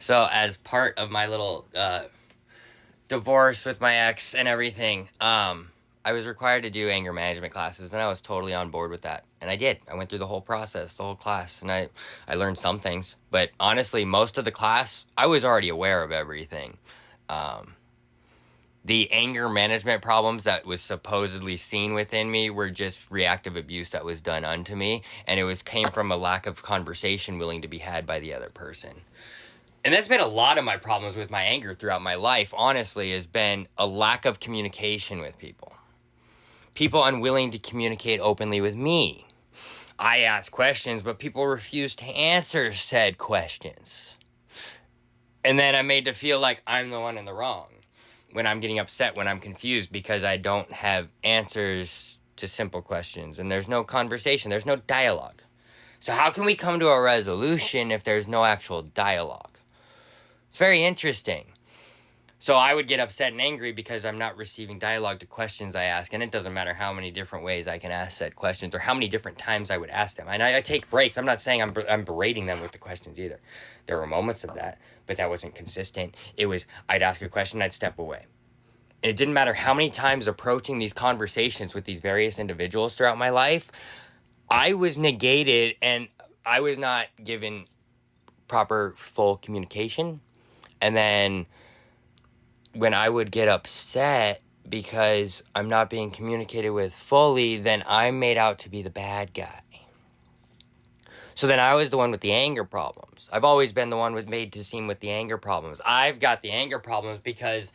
So as part of my little divorce with my ex and everything, I was required to do anger management classes, and I was totally on board with that. And I did. I went through the whole process, the whole class, and I learned some things. But honestly, most of the class, I was already aware of everything. Um, the anger management problems that was supposedly seen within me were just reactive abuse that was done unto me, and it was came from a lack of conversation willing to be had by the other person. And that's been a lot of my problems with my anger throughout my life, honestly, has been a lack of communication with people. People unwilling to communicate openly with me. I ask questions, but people refuse to answer said questions. And then I'm made to feel like I'm the one in the wrong when I'm getting upset, when I'm confused because I don't have answers to simple questions. And there's no conversation, there's no dialogue. So how can we come to a resolution if there's no actual dialogue? It's very interesting. So I would get upset and angry because I'm not receiving dialogue to questions I ask. And it doesn't matter how many different ways I can ask said questions or how many different times I would ask them. And I take breaks. I'm not saying I'm berating them with the questions either. There were moments of that, but that wasn't consistent. It was, I'd ask a question, I'd step away. And it didn't matter how many times approaching these conversations with these various individuals throughout my life, I was negated and I was not given proper full communication. And then when I would get upset because I'm not being communicated with fully, then I'm made out to be the bad guy. So then I was the one with the anger problems. I've always been the one made to seem with the anger problems. I've got the anger problems because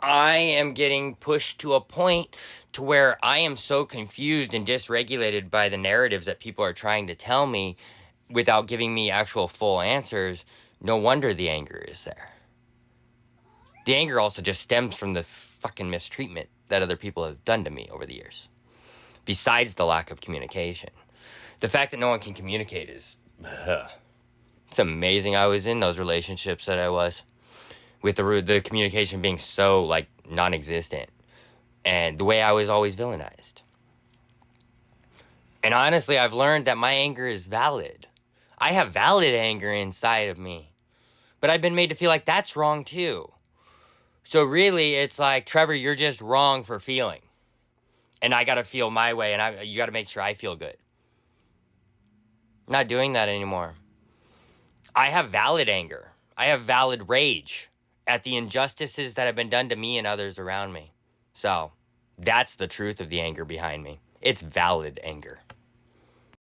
I am getting pushed to a point to where I am so confused and dysregulated by the narratives that people are trying to tell me without giving me actual full answers. No wonder the anger is there. The anger also just stems from the fucking mistreatment that other people have done to me over the years. Besides the lack of communication. The fact that no one can communicate is... It's amazing I was in those relationships that I was. With the communication being so, like, non-existent. And the way I was always villainized. And honestly, I've learned that my anger is valid. I have valid anger inside of me. But I've been made to feel like that's wrong too. So really, it's like, Trevor, you're just wrong for feeling. And I got to feel my way, and you got to make sure I feel good. Not doing that anymore. I have valid anger. I have valid rage at the injustices that have been done to me and others around me. So, that's the truth of the anger behind me. It's valid anger.